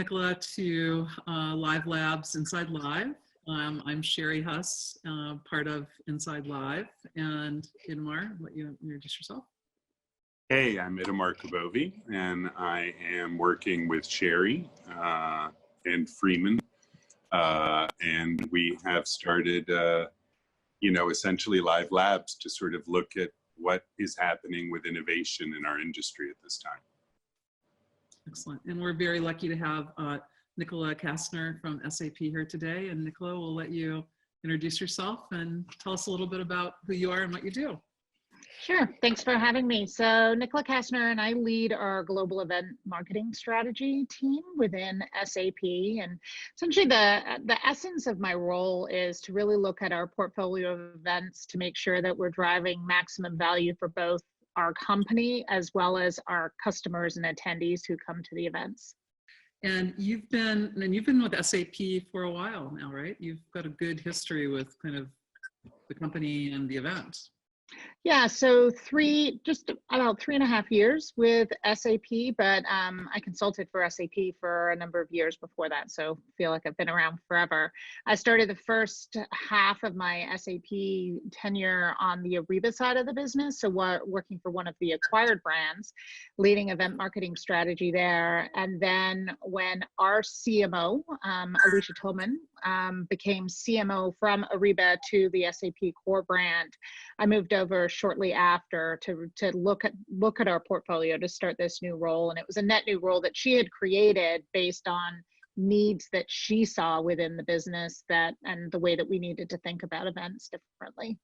Nicola to Live Labs Inside Live. I'm Sherry Huss, part of Inside Live, and Inmar, let you introduce yourself. Hey, I'm Itamar Kabovi, and I am working with Sherry and Freeman, and we have started, essentially Live Labs to sort of look at what is happening with innovation in our industry at this time. Excellent. And we're very lucky to have Nicola Kastner from SAP here today. And Nicola, we'll let you introduce yourself and tell us a little bit about who you are and what you do. Sure. Thanks for having me. So Nicola Kastner and I lead our global event marketing strategy team within SAP. And essentially the essence of my role is to really look at our portfolio of events to make sure that we're driving maximum value for both our company as well as our customers and attendees who come to the events. And you've been with SAP for a while now, right? You've got a good history with kind of the company and the event. Yeah, so just about 3.5 years with SAP, but I consulted for SAP for a number of years before that, so I feel like I've been around forever. I started the first half of my SAP tenure on the Ariba side of the business, so working for one of the acquired brands, leading event marketing strategy there. And then when our CMO, Alicia Tillman, became CMO from Ariba to the SAP core brand, I moved over shortly after to look at our portfolio to start this new role. And it was a net new role that she had created based on needs that she saw within the business and the way that we needed to think about events differently.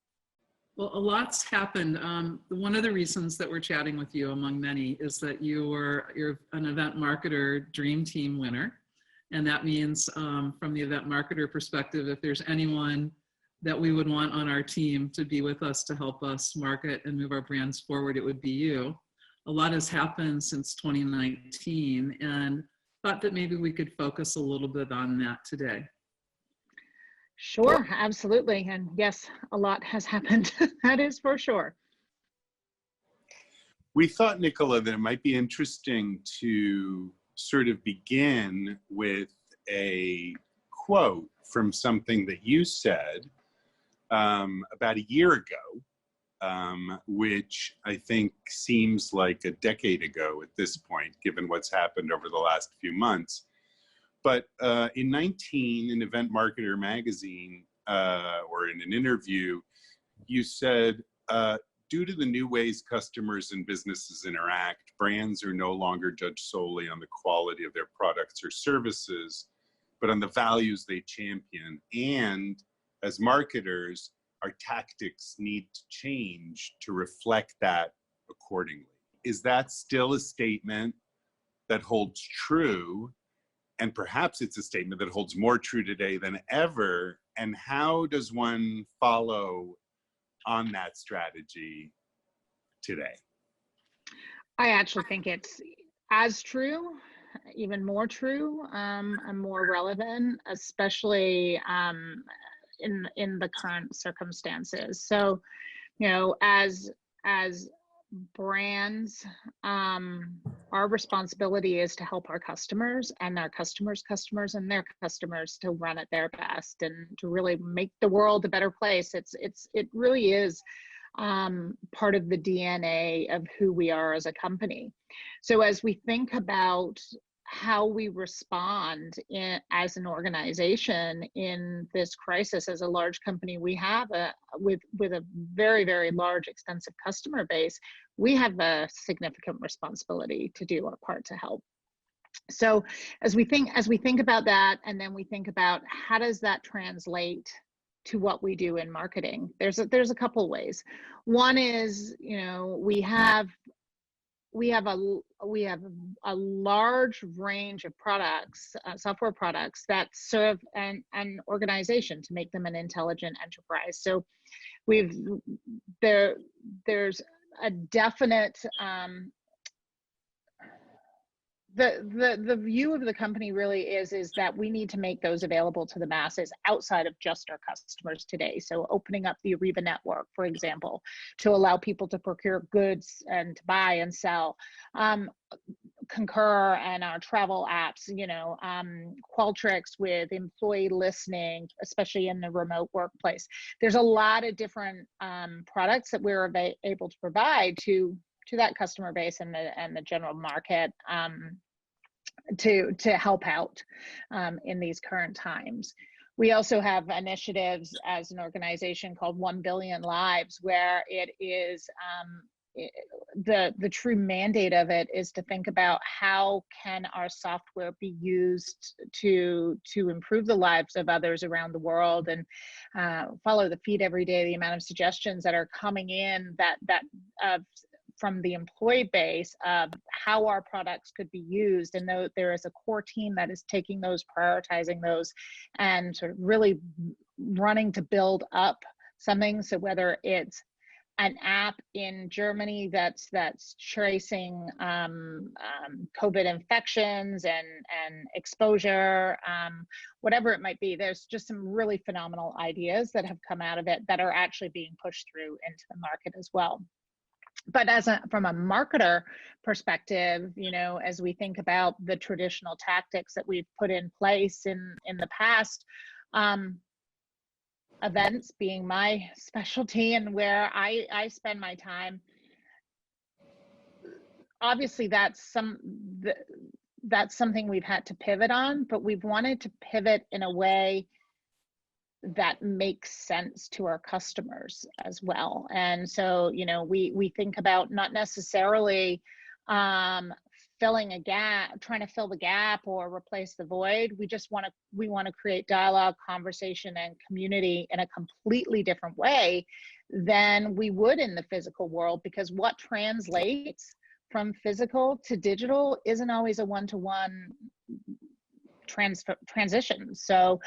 Well, a lot's happened. One of the reasons that we're chatting with you, among many, is that you're an event marketer dream team winner. And that means from the event marketer perspective, if there's anyone that we would want on our team to be with us to help us market and move our brands forward, it would be you. A lot has happened since 2019, and thought that maybe we could focus a little bit on that today. Sure, absolutely. And yes, a lot has happened. That is for sure. We thought, Nicola, that it might be interesting to sort of begin with a quote from something that you said about a year ago, which I think seems like a decade ago at this point, given what's happened over the last few months. But in Event Marketer magazine, or in an interview, you said, due to the new ways customers and businesses interact, brands are no longer judged solely on the quality of their products or services, but on the values they champion. And as marketers, our tactics need to change to reflect that accordingly. Is that still a statement that holds true? And perhaps it's a statement that holds more true today than ever. And how does one follow on that strategy today? I actually think it's as true, even more true, and more relevant, especially in the current circumstances. So, as brands, our responsibility is to help our customers and our customers' customers and their customers to run at their best and to really make the world a better place. It really is part of the DNA of who we are as a company. So as we think about how we respond as an organization in this crisis, as a large company, we have with a very, very large, extensive customer base, we have a significant responsibility to do our part to help. So as we think about that, and then we think about how does that translate to what we do in marketing, there's a couple ways. One is, we have a large range of products, software products that serve an organization to make them an intelligent enterprise. So there's a definite, the view of the company really is that we need to make those available to the masses outside of just our customers today. So opening up the Ariba network, for example, to allow people to procure goods and to buy and sell. Concur and our travel apps, Qualtrics with employee listening, especially in the remote workplace. There's a lot of different products that we're able to provide to that customer base and the general market to help out in these current times. We also have initiatives as an organization called 1 Billion Lives, where it is the true mandate of it is to think about how can our software be used to improve the lives of others around the world, and follow the feed every day. The amount of suggestions that are coming in from the employee base of how our products could be used, and though there is a core team that is taking those, prioritizing those, and sort of really running to build up something. So whether it's an app in Germany that's tracing COVID infections and exposure, whatever it might be, there's just some really phenomenal ideas that have come out of it that are actually being pushed through into the market as well. But from a marketer perspective, as we think about the traditional tactics that we've put in place in the past, events being my specialty and where I spend my time, obviously that's something we've had to pivot on, but we've wanted to pivot in a way that makes sense to our customers as well. And so, we think about not necessarily filling a gap, trying to fill the gap or replace the void. We want to create dialogue, conversation, and community in a completely different way than we would in the physical world, because what translates from physical to digital isn't always a one-to-one transition. So,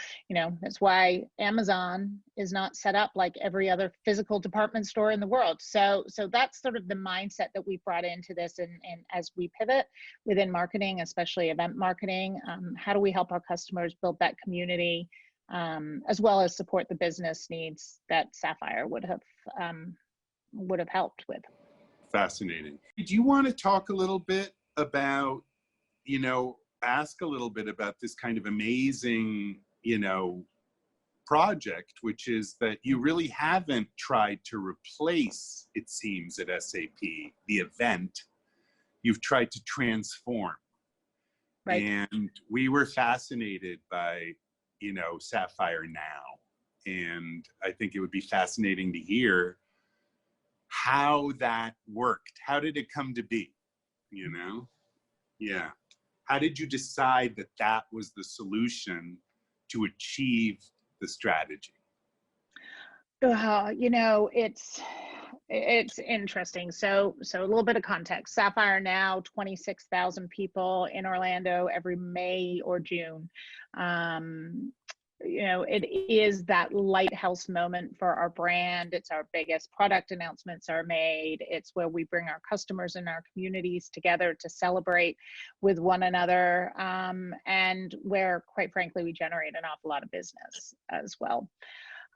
that's why Amazon is not set up like every other physical department store in the world. So that's sort of the mindset that we brought into this. And as we pivot within marketing, especially event marketing, how do we help our customers build that community, as well as support the business needs that Sapphire would have helped with. Fascinating. Do you want to talk a little bit about, ask a little bit about this kind of amazing, project, which is that you really haven't tried to replace, it seems, at SAP, the event. You've tried to transform. Right. And we were fascinated by, Sapphire Now. And I think it would be fascinating to hear how that worked. How did it come to be? Yeah. How did you decide that that was the solution to achieve the strategy? It's interesting. So a little bit of context. Sapphire Now, 26,000 people in Orlando every May or June. It is that lighthouse moment for our brand. It's our biggest product announcements are made. It's where we bring our customers and our communities together to celebrate with one another, and where, quite frankly, we generate an awful lot of business as well.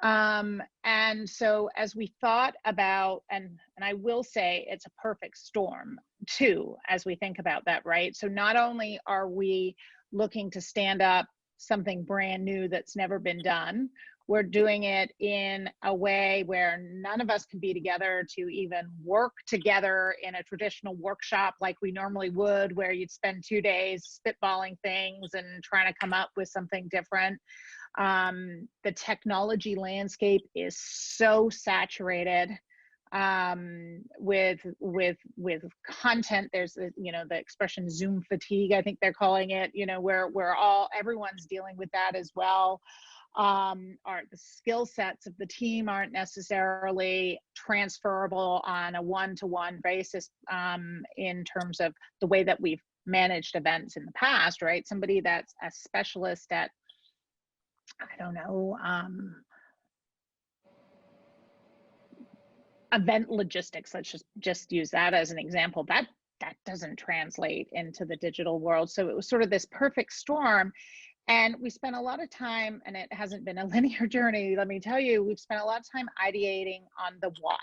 And so as we thought about, and I will say it's a perfect storm too, as we think about that, right? So not only are we looking to stand up something brand new that's never been done, we're doing it in a way where none of us can be together to even work together in a traditional workshop like we normally would, where you'd spend 2 days spitballing things and trying to come up with something different. The technology landscape is so saturated with content. There's the expression Zoom fatigue, I think they're calling it, where everyone's dealing with that as well. The skill sets of the team aren't necessarily transferable on a one-to-one basis, in terms of the way that we've managed events in the past, right? Somebody that's a specialist at, event logistics, let's just use that as an example, that doesn't translate into the digital world. So it was sort of this perfect storm. And we spent a lot of time, and it hasn't been a linear journey, let me tell you, we've spent a lot of time ideating on the what.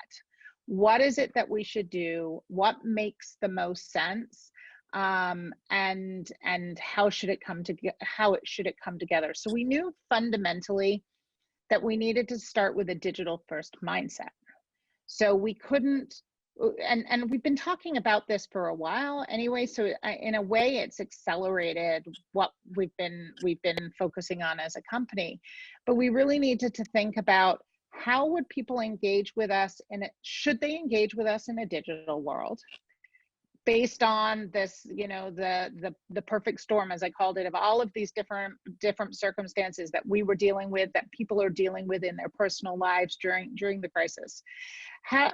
What is it that we should do? What makes the most sense? and how should it come together. So we knew fundamentally that we needed to start with a digital first mindset. So we couldn't, and we've been talking about this for a while anyway, so in a way it's accelerated what we've been focusing on as a company. But we really needed to think about, how would people engage with us, and should they engage with us in a digital world, based on this, the perfect storm, as I called it, of all of these different circumstances that we were dealing with, that people are dealing with in their personal lives during the crisis. How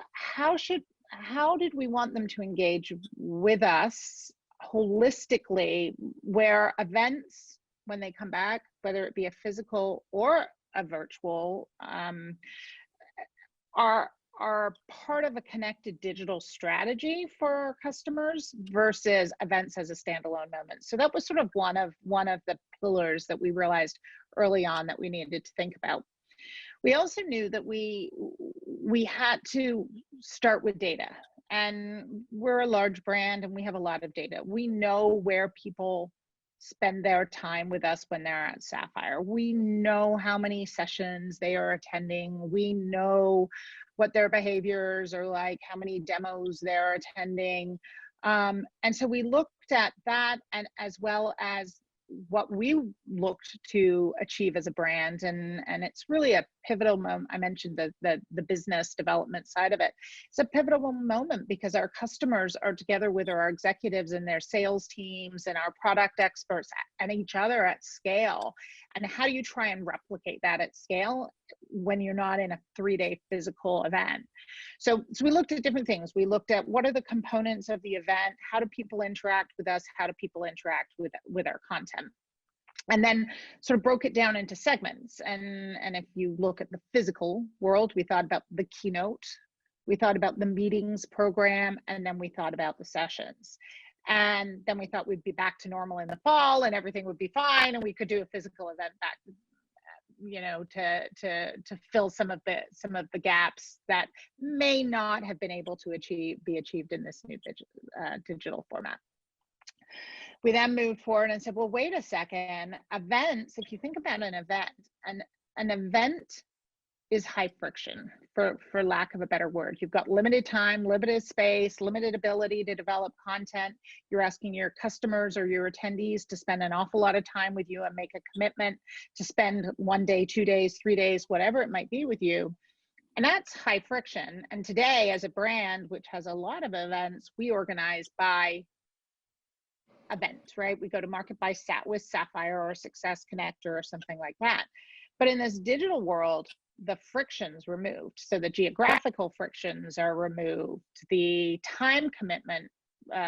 did we want them to engage with us holistically, where events, when they come back, whether it be a physical or a virtual, are part of a connected digital strategy for our customers versus events as a standalone moment. So that was sort of one of the pillars that we realized early on that we needed to think about. We also knew that we had to start with data, and we're a large brand and we have a lot of data. We know where people spend their time with us when they're at Sapphire. We know how many sessions they are attending. We know what their behaviors are like, how many demos they're attending. And so we looked at that, and as well as what we looked to achieve as a brand. And it's really a pivotal moment. I mentioned the business development side of it. It's a pivotal moment because our customers are together with our executives and their sales teams and our product experts and each other at scale. And how do you try and replicate that at scale when you're not in a 3-day physical event? So we looked at different things. We looked at, what are the components of the event? How do people interact with us? How do people interact with our content? And then sort of broke it down into segments. And if you look at the physical world, we thought about the keynote, we thought about the meetings program, and then we thought about the sessions. And then we thought we'd be back to normal in the fall and everything would be fine, and we could do a physical event back, to fill some of the gaps that may not have been able to be achieved in this new digital format. We then moved forward and said, well, wait a second, events, if you think about an event, an event is high friction, for lack of a better word. You've got limited time, limited space, limited ability to develop content. You're asking your customers or your attendees to spend an awful lot of time with you and make a commitment to spend 1 day, 2 days, 3 days, whatever it might be with you. And that's high friction. And today, as a brand, which has a lot of events, we organize by event, right? We go to market by with Sapphire or Success Connect or something like that. But in this digital world, the frictions removed. So the geographical frictions are removed. The time commitment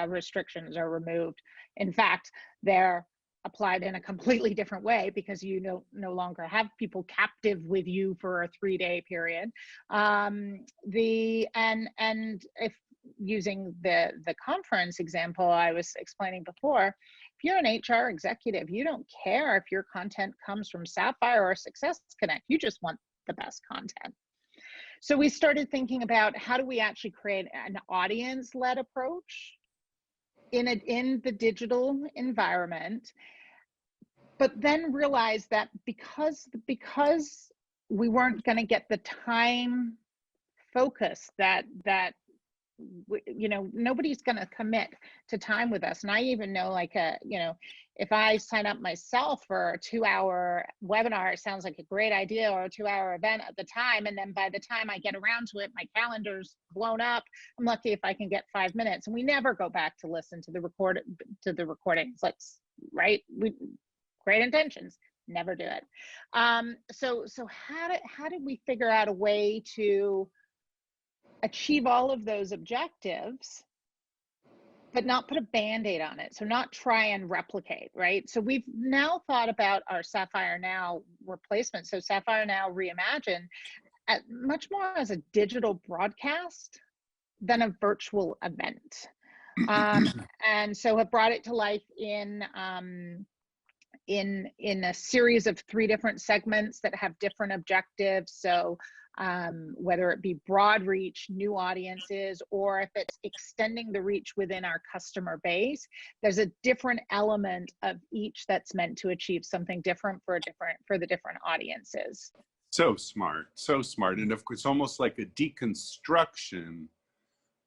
restrictions are removed. In fact, they're applied in a completely different way because you no longer have people captive with you for a 3-day period. And if using the conference example I was explaining before, if you're an HR executive, you don't care if your content comes from Sapphire or Success Connect. You just want the best content. So we started thinking about, how do we actually create an audience-led approach in the digital environment, but then realized that because we weren't going to get the time focus that nobody's going to commit to time with us. And I even know, if I sign up myself for a 2-hour webinar, it sounds like a great idea, or a 2-hour event at the time. And then by the time I get around to it, my calendar's blown up. I'm lucky if I can get 5 minutes. And we never go back to listen to the recordings. Right? Great intentions, never do it. So how did we figure out a way to achieve all of those objectives, but not put a Band-Aid on it? So not try and replicate, right? So we've now thought about our Sapphire Now replacement. So Sapphire Now Reimagined much more as a digital broadcast than a virtual event. And so have brought it to life in a series of 3 different segments that have different objectives. So whether it be broad reach, new audiences, or if it's extending the reach within our customer base. There's a different element of each that's meant to achieve something different for the different audiences. So smart, so smart. And of course, it's almost like a deconstruction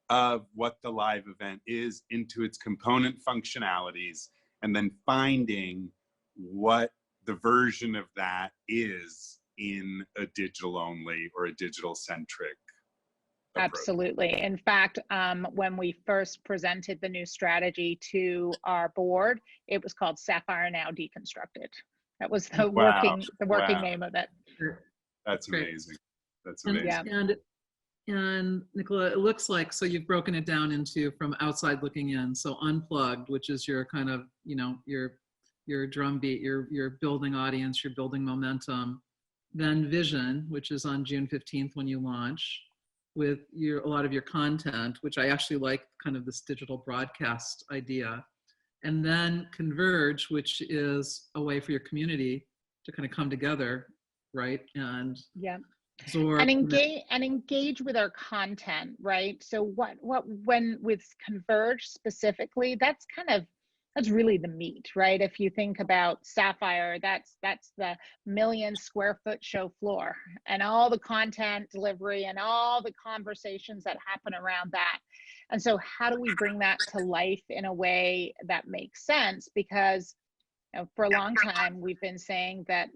of what the live event is into its component functionalities, and then finding what the version of that is in a digital only or a digital centric approach. Absolutely. In fact, when we first presented the new strategy to our board, it was called Sapphire Now Deconstructed. That was the working name of it. That's Great. amazing. That's amazing. Yeah. And Nicola, it looks like, so you've broken it down into from outside looking in. So Unplugged, which is your kind of, you know, your drumbeat, your building audience, you're building momentum. Then Vision, which is on June 15th when you launch, with a lot of your content, which I actually like, kind of this digital broadcast idea. And then Converge, which is a way for your community to kind of come together, right? And yeah. absorb And engage with our content, right? So when with Converge specifically, that's really the meat, right? If you think about Sapphire, that's the 1 million square foot show floor and all the content delivery and all the conversations that happen around that. And so how do we bring that to life in a way that makes sense? Because, you know, for a long time, we've been saying that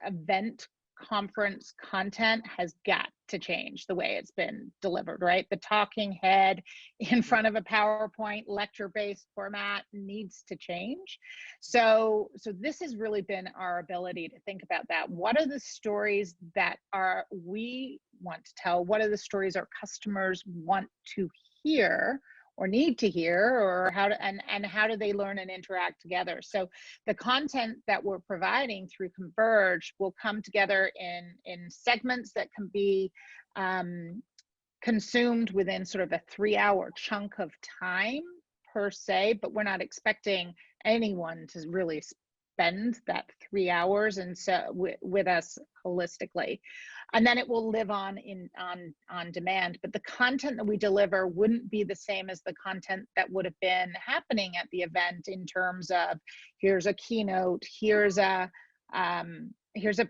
event conference content has got to change the way it's been delivered, right? The talking head in front of a PowerPoint lecture-based format needs to change. So this has really been our ability to think about that. What are the stories that we want to tell? What are the stories our customers want to hear or need to hear, or how do they learn and interact together? So the content that we're providing through Converge will come together in segments that can be consumed within sort of a 3-hour chunk of time per se, but we're not expecting anyone to really spend that 3 hours and so with us holistically. And then it will live on on demand, but the content that we deliver wouldn't be the same as the content that would have been happening at the event, in terms of here's a keynote, here's a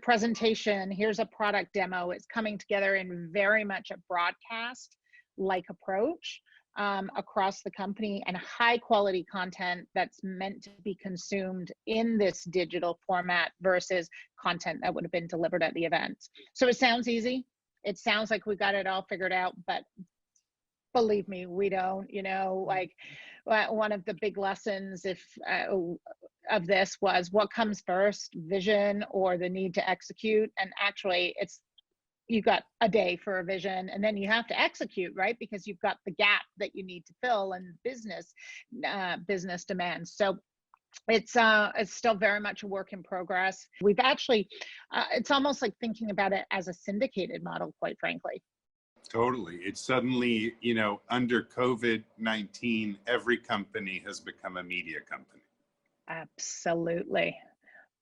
presentation, here's a product demo. It's coming together in very much a broadcast like approach across the company, and high quality content that's meant to be consumed in this digital format versus content that would have been delivered at the event. So it sounds easy. It sounds like we got it all figured out, but believe me, we don't. You know, like one of the big lessons of this was what comes first, vision or the need to execute? And actually you've got a day for a vision, and then you have to execute, right? Because you've got the gap that you need to fill and business demands. So it's still very much a work in progress. We've actually, it's almost like thinking about it as a syndicated model, quite frankly. Totally. It's suddenly, you know, under COVID-19, every company has become a media company. Absolutely.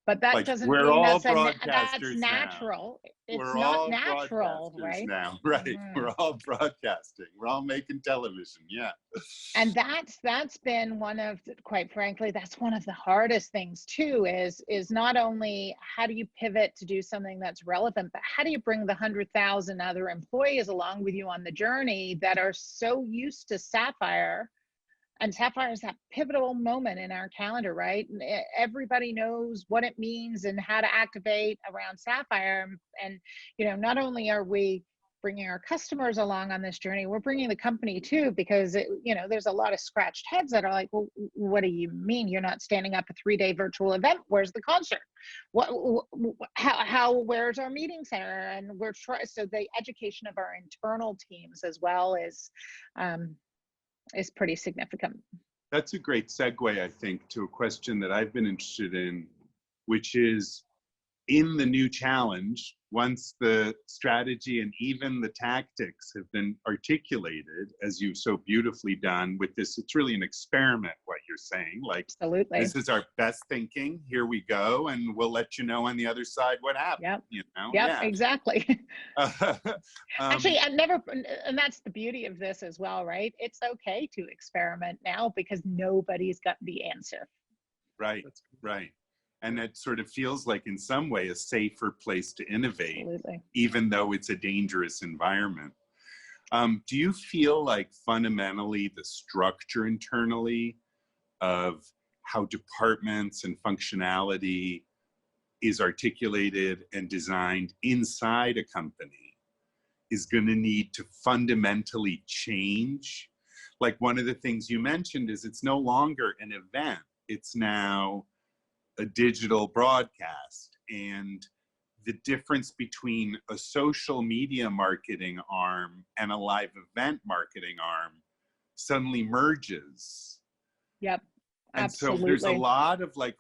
But that doesn't we're mean all that's natural. now. It's we're not all natural, broadcasters right? now, right? Mm-hmm. We're all broadcasting. We're all making television, yeah. And that's been one of, quite frankly, that's one of the hardest things too, is not only how do you pivot to do something that's relevant, but how do you bring the 100,000 other employees along with you on the journey that are so used to Sapphire. And Sapphire is that pivotal moment in our calendar, right? Everybody knows what it means and how to activate around Sapphire. And, you know, not only are we bringing our customers along on this journey, we're bringing the company too, because, you know, there's a lot of scratched heads that are like, well, what do you mean you're not standing up a 3-day virtual event? Where's the concert? Where's our meeting center? And so the education of our internal teams as well is pretty significant. That's a great segue, I think, to a question that I've been interested in, which is, in the new challenge, once the strategy and even the tactics have been articulated, as you've so beautifully done with this, it's really an experiment, what you're they're saying, like, Absolutely. this is our best thinking, here we go, and we'll let you know on the other side what happened. Yep. You know? Yep, Yeah. exactly. Actually, Um, and that's the beauty of this as well, right? It's okay to experiment now because nobody's got the answer. right, right. And it sort of feels like, in some way, a safer place to innovate, Absolutely. even though it's a dangerous environment. Do you feel like fundamentally the structure internally of how departments and functionality is articulated and designed inside a company is going to need to fundamentally change? Like, one of the things you mentioned is it's no longer an event, it's now a digital broadcast, and the difference between a social media marketing arm and a live event marketing arm suddenly merges. Yep. And so there's a Absolutely. lot of like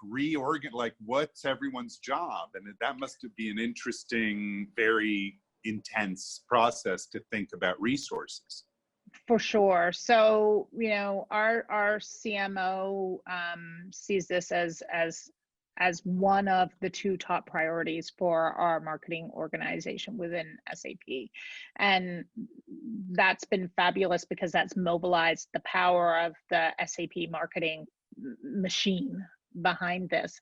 like, what's everyone's job? And that must be an interesting, very intense process to think about resources. For sure. So, our CMO sees this as one of the two top priorities for our marketing organization within SAP. And that's been fabulous because that's mobilized the power of the SAP marketing machine behind this.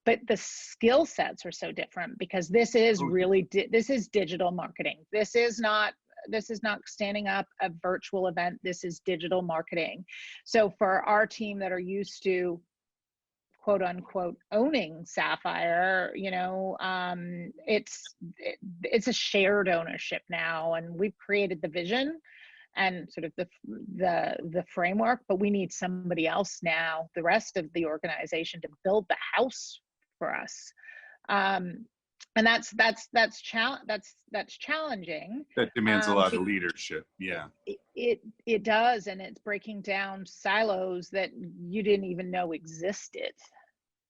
But the skill sets are so different because this is really this is digital marketing. This is not standing up a virtual event. This is digital marketing. So for our team that are used to quote unquote owning Sapphire, it's a shared ownership now, and we've created the vision and sort of the framework, but we need somebody else now, the rest of the organization, to build the house for us. And that's challenging. That demands a lot of leadership. Yeah. It does, and it's breaking down silos that you didn't even know existed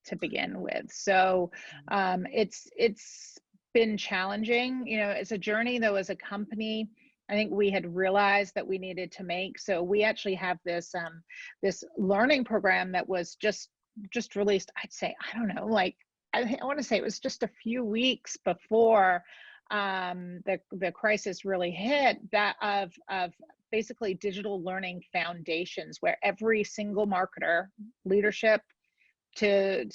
to begin with. So it's been challenging. It's a journey though. As a company, I think we had realized that we needed to make. So we actually have this this learning program that was just released. I'd say, I don't know, like I want to say it was just a few weeks before the crisis really hit, that of basically digital learning foundations, where every single marketer, leadership to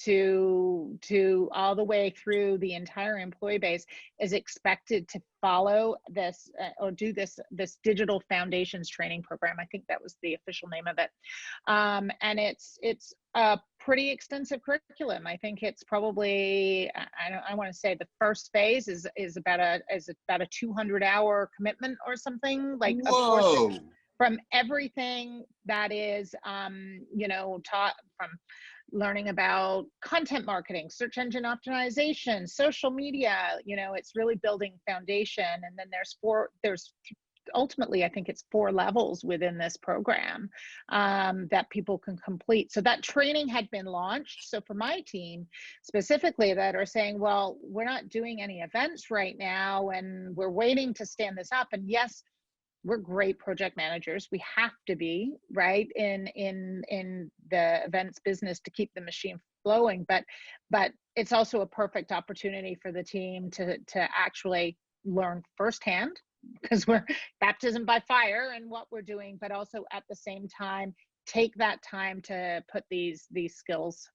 all the way through the entire employee base, is expected to follow this or do this digital foundations training program. I think that was the official name of it. And it's a pretty extensive curriculum. I think it's probably, I want to say the first phase is about a 200-hour commitment or something, like. Whoa. Of course, from everything that is taught, from learning about content marketing, search engine optimization, social media, it's really building foundation. And then there's ultimately, I think it's 4 levels within this program that people can complete. So that training had been launched. So for my team specifically that are saying, well, we're not doing any events right now and we're waiting to stand this up. And yes, we're great project managers. We have to be, right, in the events business to keep the machine flowing. But it's also a perfect opportunity for the team to actually learn firsthand, because we're baptism by fire in what we're doing, but also at the same time take that time to put these skills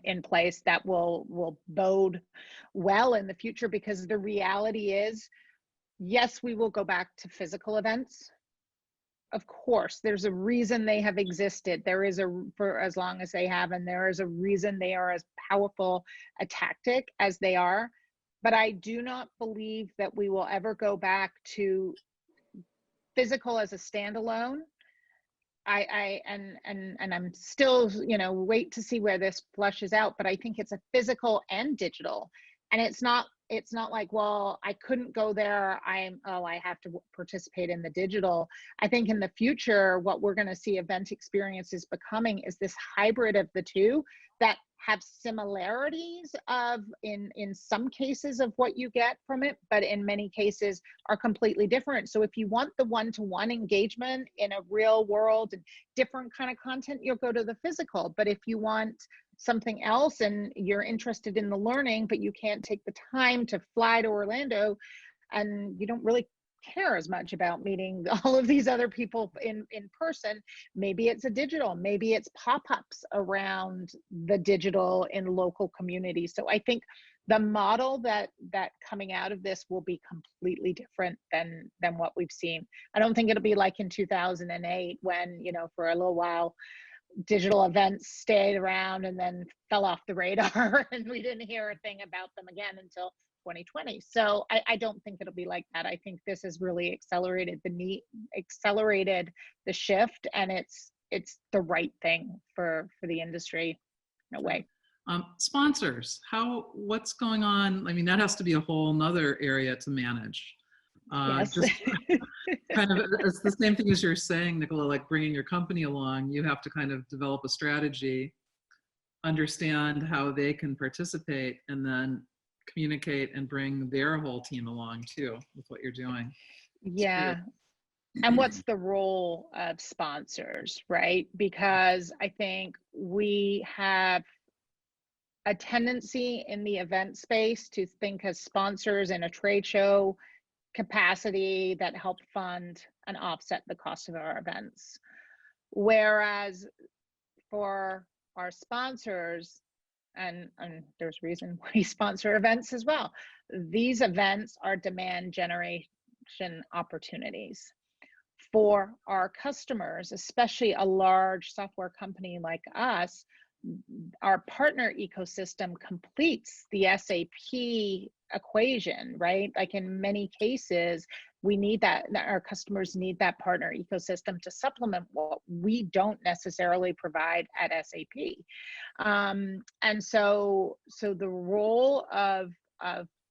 in place that will bode well in the future. Because the reality is, yes, we will go back to physical events. Of course, there's a reason they have existed. There is for as long as they have, and there is a reason they are as powerful a tactic as they are. But I do not believe that we will ever go back to physical as a standalone. And I'm still, wait to see where this flushes out. But I think it's a physical and digital, and it's not it's not like, well, I couldn't go there. I have to participate in the digital. I think in the future, what we're going to see event experiences becoming is this hybrid of the two that have similarities of in some cases of what you get from it, but in many cases are completely different. So if you want the one-to-one engagement in a real world, different kind of content, you'll go to the physical. But if you want something else and you're interested in the learning, but you can't take the time to fly to Orlando and you don't really care as much about meeting all of these other people in person, maybe it's a digital, maybe it's pop-ups around the digital in local communities. So I think the model that coming out of this will be completely different than what we've seen. I don't think it'll be like in 2008 when, you know, for a little while digital events stayed around and then fell off the radar and we didn't hear a thing about them again until 2020. So I don't think it'll be like that. I think this has really accelerated the shift, and it's the right thing for the industry in a way. Sponsors, what's going on? I mean, that has to be a whole nother area to manage. Yes. Just kind of, it's the same thing as you're saying, Nicola, like bringing your company along. You have to kind of develop a strategy, understand how they can participate, and then communicate and bring their whole team along too with what you're doing. Yeah. And what's the role of sponsors, right? Because I think we have a tendency in the event space to think as sponsors in a trade show capacity that help fund and offset the cost of our events. Whereas for our sponsors, and there's reason we sponsor events as well, these events are demand generation opportunities. For our customers, especially a large software company like us, our partner ecosystem completes the SAP equation, right? Like in many cases, we need that, our customers need that partner ecosystem to supplement what we don't necessarily provide at SAP. And so the role of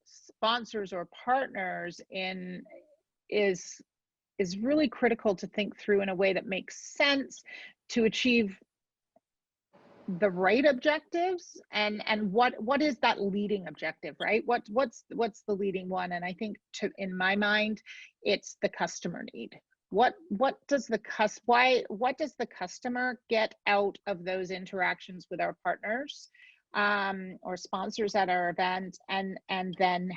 sponsors or partners is really critical to think through in a way that makes sense to achieve the right objectives, and what is that leading objective, right? What's the leading one? And I think in my mind, it's the customer need. What does the customer get out of those interactions with our partners or sponsors at our event, and then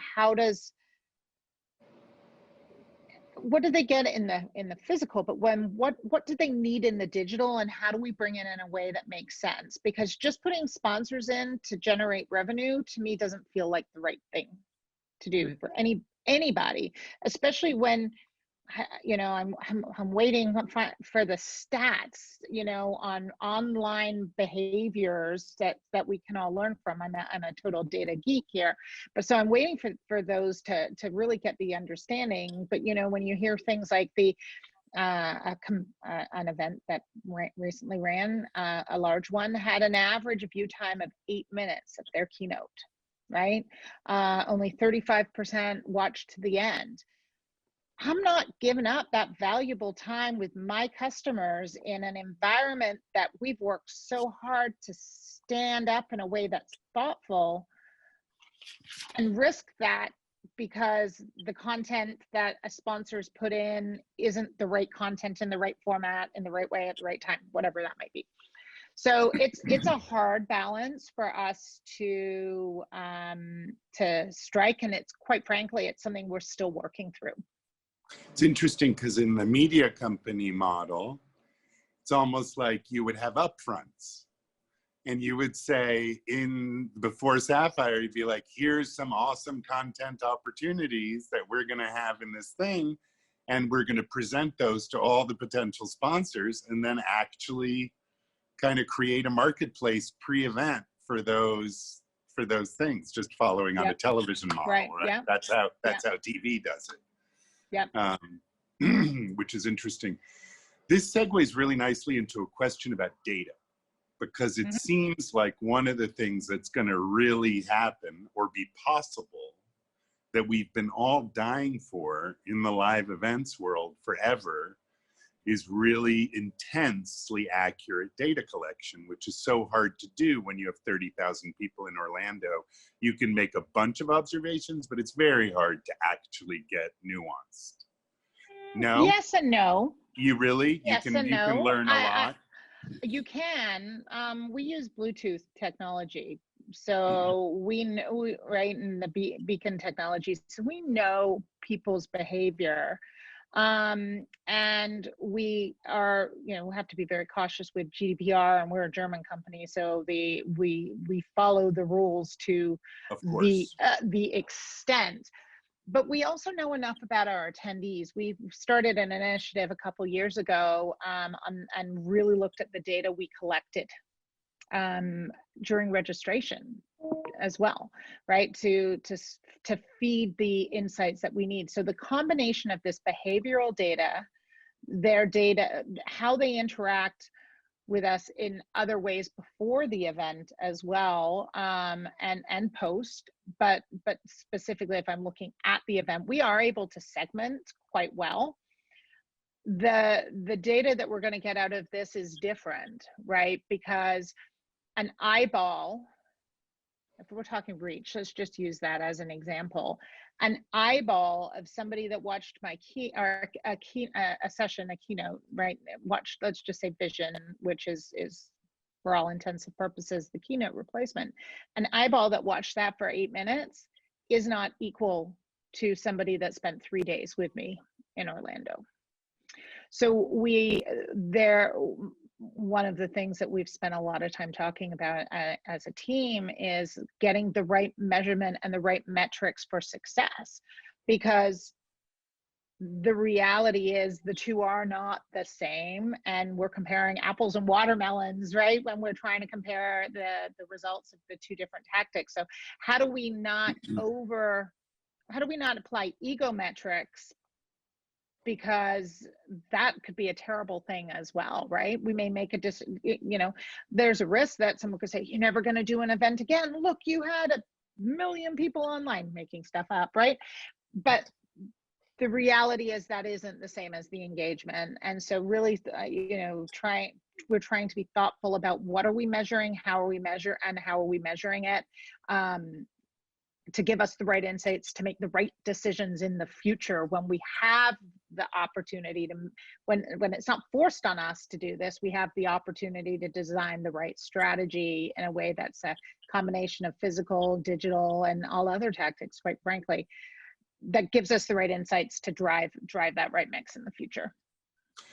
what do they get in the physical, but what do they need in the digital, and how do we bring it in a way that makes sense? Because just putting sponsors in to generate revenue, to me, doesn't feel like the right thing to do for anybody, especially when, you know, I'm waiting for the stats, you know, on online behaviors that we can all learn from. I'm a total data geek here, but so I'm waiting for those to really get the understanding. But you know, when you hear things like an event that recently ran, a large one, had an average view time of 8 minutes of their keynote, right? Only 35% watched to the end. I'm not giving up that valuable time with my customers in an environment that we've worked so hard to stand up in a way that's thoughtful, and risk that because the content that a sponsor's put in isn't the right content in the right format, in the right way, at the right time, whatever that might be. So it's a hard balance for us to strike, and it's, quite frankly, it's something we're still working through. It's interesting because in the media company model, it's almost like you would have upfronts. And you would say before Sapphire, you'd be like, here's some awesome content opportunities that we're going to have in this thing. And we're going to present those to all the potential sponsors, and then actually kind of create a marketplace pre-event for those things, just following on a television model, right? Yeah. That's how TV does it. Yeah. Which is interesting. This segues really nicely into a question about data, because it seems like one of the things that's going to really happen or be possible that we've been all dying for in the live events world forever is really intensely accurate data collection, which is so hard to do when you have 30,000 people in Orlando. You can make a bunch of observations, but it's very hard to actually get nuanced. No? Yes and no. You really? Yes you can, and you can no. learn a lot? You can. We use Bluetooth technology. So we know, right, in the beacon technology, so we know people's behavior. And we are, we have to be very cautious with GDPR, and we're a German company, so we follow the rules to Of course. the extent. But we also know enough about our attendees. We started an initiative a couple years ago, and really looked at the data we collected during registration as well, right? To feed the insights that we need. So the combination of this behavioral data, their data, how they interact with us in other ways before the event as well, and post, but specifically if I'm looking at the event, we are able to segment quite well. The data that we're going to get out of this is different, right? Because an eyeball, if we're talking reach, let's just use that as an example. An eyeball of somebody that watched my a session, a keynote, right? Watched, let's just say Vision, which is for all intents and purposes the keynote replacement. An eyeball that watched that for 8 minutes is not equal to somebody that spent 3 days with me in Orlando. So one of the things that we've spent a lot of time talking about as a team is getting the right measurement and the right metrics for success, because the reality is the two are not the same, and we're comparing apples and watermelons, right, when we're trying to compare the results of the two different tactics. So how do we not apply ego metrics, because that could be a terrible thing as well, right? We may make there's a risk that someone could say, you're never going to do an event again. Look, you had 1 million people online, making stuff up, right? But the reality is that isn't the same as the engagement. And so really, we're trying to be thoughtful about what are we measuring, how are we measuring it, to give us the right insights to make the right decisions in the future when we have the opportunity to, when it's not forced on us to do this, we have the opportunity to design the right strategy in a way that's a combination of physical, digital, and all other tactics, quite frankly, that gives us the right insights to drive that right mix in the future.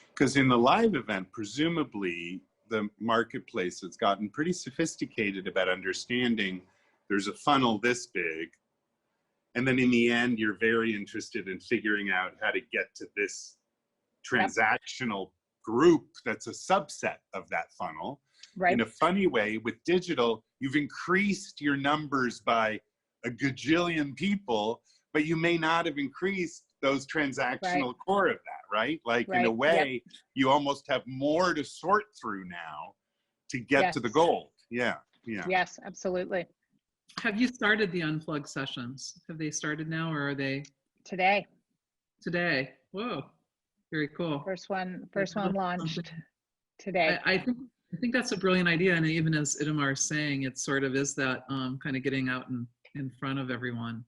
Because in the live event, presumably the marketplace has gotten pretty sophisticated about understanding there's a funnel this big, and then in the end, you're very interested in figuring out how to get to this transactional group that's a subset of that funnel. Right. In a funny way, with digital, you've increased your numbers by a gajillion people, but you may not have increased those transactional core of that, right? Like in a way, you almost have more to sort through now to get to the goal. Yeah. Yes, absolutely. Have you started the Unplug Sessions? Have they started now, or are they? Today. Whoa, very cool. First one launched today. I think that's a brilliant idea, and even as Itamar is saying, it sort of is that kind of getting out in front of everyone.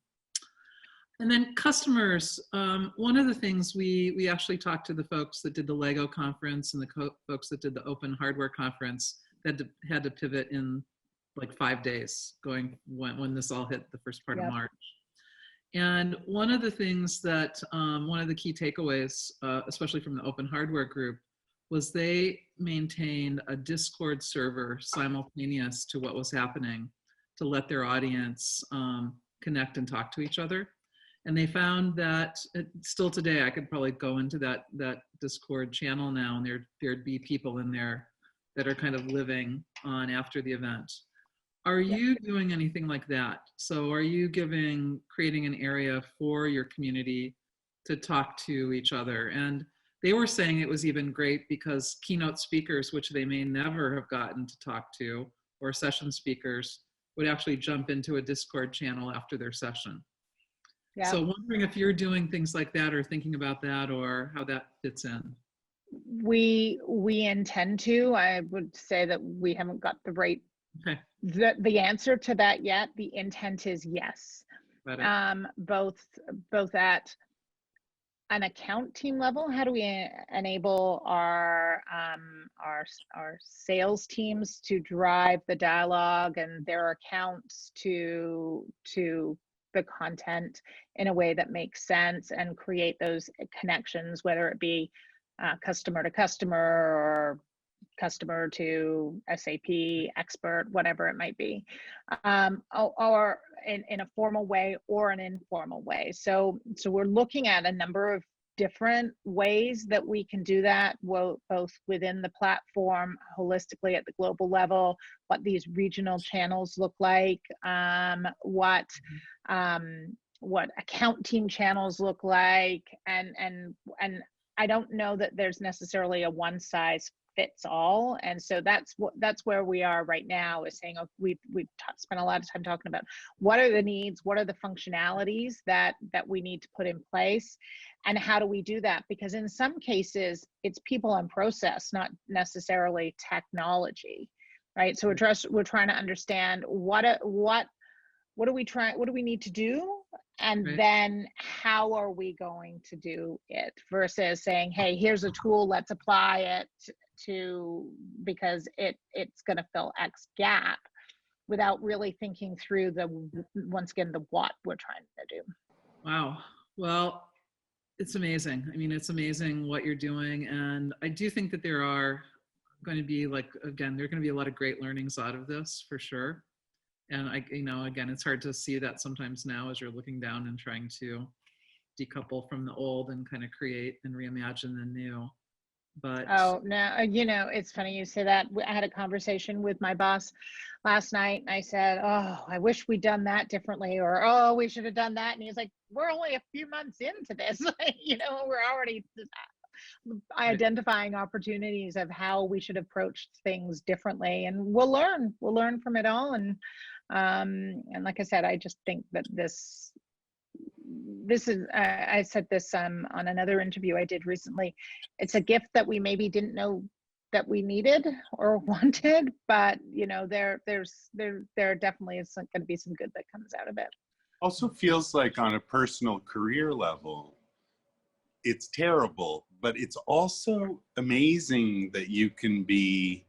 And then customers, one of the things we actually talked to the folks that did the Lego conference and the folks that did the Open Hardware conference that had to pivot in like 5 days, going when this all hit the first part of March. And one of the things that, one of the key takeaways, especially from the Open Hardware group, was they maintained a Discord server simultaneous to what was happening to let their audience connect and talk to each other. And they found that still today, I could probably go into that Discord channel now, and there'd be people in there that are kind of living on after the event. Are you doing anything like that? So are you creating an area for your community to talk to each other? And they were saying it was even great because keynote speakers, which they may never have gotten to talk to, or session speakers, would actually jump into a Discord channel after their session. Yeah. So wondering if you're doing things like that or thinking about that or how that fits in. We intend to. I would say that we haven't got the right Okay, the answer to that yet. The intent is yes. got it. Both at an account team level, how do we enable our sales teams to drive the dialogue and their accounts to the content in a way that makes sense and create those connections, whether it be customer to customer or customer to SAP expert, whatever it might be, or in a formal way or an informal way. So we're looking at a number of different ways that we can do that, both within the platform, holistically at the global level, what these regional channels look like, what account team channels look like, and I don't know that there's necessarily a one size fits all. And so that's where we are right now, is saying, oh, we've spent a lot of time talking about what are the needs, what are the functionalities that we need to put in place, and how do we do that? Because in some cases it's people and process, not necessarily technology, right? So we're trying to understand what do we need to do, and Right. then how are we going to do it, versus saying, hey, here's a tool, let's apply it to, because it's going to fill X gap, without really thinking through once again, the what we're trying to do. Wow. Well, it's amazing. I mean, it's amazing what you're doing. And I do think that there are going to be, like, again, there are going to be a lot of great learnings out of this for sure. And again, it's hard to see that sometimes now as you're looking down and trying to decouple from the old and kind of create and reimagine the new. But Oh, no, it's funny you say that. I had a conversation with my boss last night, and I said, oh, I wish we'd done that differently, or, oh, we should have done that. And he's like, we're only a few months into this. We're already identifying opportunities of how we should approach things differently, and we'll learn from it all. And like I said, I just think that this is, I said this on another interview I did recently, it's a gift that we maybe didn't know that we needed or wanted, but there definitely is going to be some good that comes out of it. Also feels like on a personal career level, it's terrible, but it's also amazing that you can be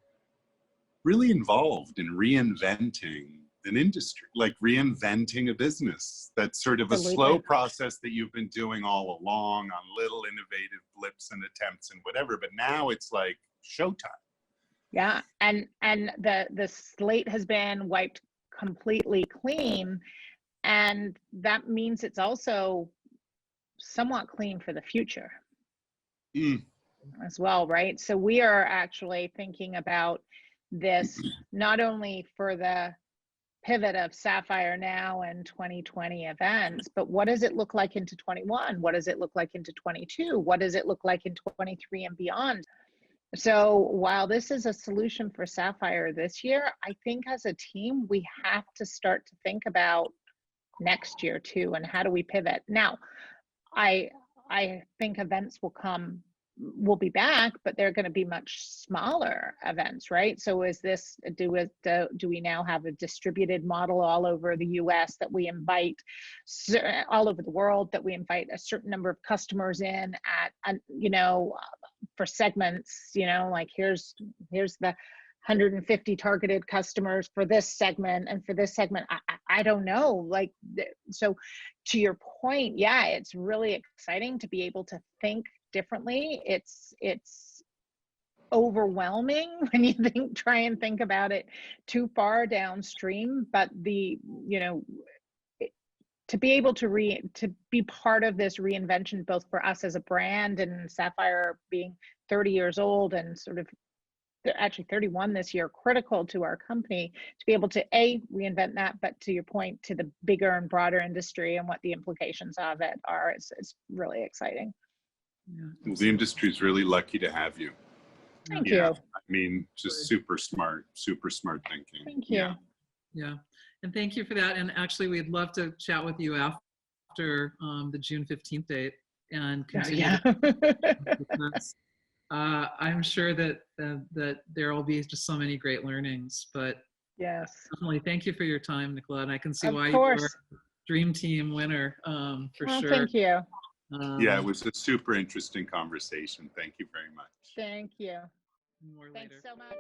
really involved in reinventing an industry, like reinventing a business. That's sort of Absolutely. a slow process that you've been doing all along on little innovative blips and attempts and whatever, but now it's like showtime. Yeah, and the slate has been wiped completely clean, and that means it's also somewhat clean for the future as well, right? So we are actually thinking about this not only for the pivot of Sapphire Now and 2020 events, but what does it look like into 21? What does it look like into 22? What does it look like in 23 and beyond? So while this is a solution for Sapphire this year, I think as a team, we have to start to think about next year too, and how do we pivot? Now, I think events will be back, but they're going to be much smaller events, right? So do we now have a distributed model all over the US that we invite, all over the world, that we invite a certain number of customers in at, for segments, like here's the 150 targeted customers for this segment, and for this segment, I don't know. Like, so to your point, yeah, it's really exciting to be able to think differently. It's overwhelming when you try and think about it too far downstream, but to be able to be part of this reinvention, both for us as a brand and Sapphire being 30 years old and sort of actually 31 this year, critical to our company, to be able to reinvent that, but to your point, to the bigger and broader industry and what the implications of it are, it's really exciting. yeah, Well, the industry is really lucky to have you. Thank you. I mean, just super smart thinking. Thank you. yeah. And thank you for that. And actually, we'd love to chat with you after the June 15th date and Oh, continue. yeah. Because, I'm sure that that there will be just so many great learnings. But Yes, definitely, thank you for your time, Nicola. And I can see of why you were course. Dream Team winner for Well, sure. thank you. Yeah, it was a super interesting conversation. Thank you very much. Thank you. More Thanks later. so much.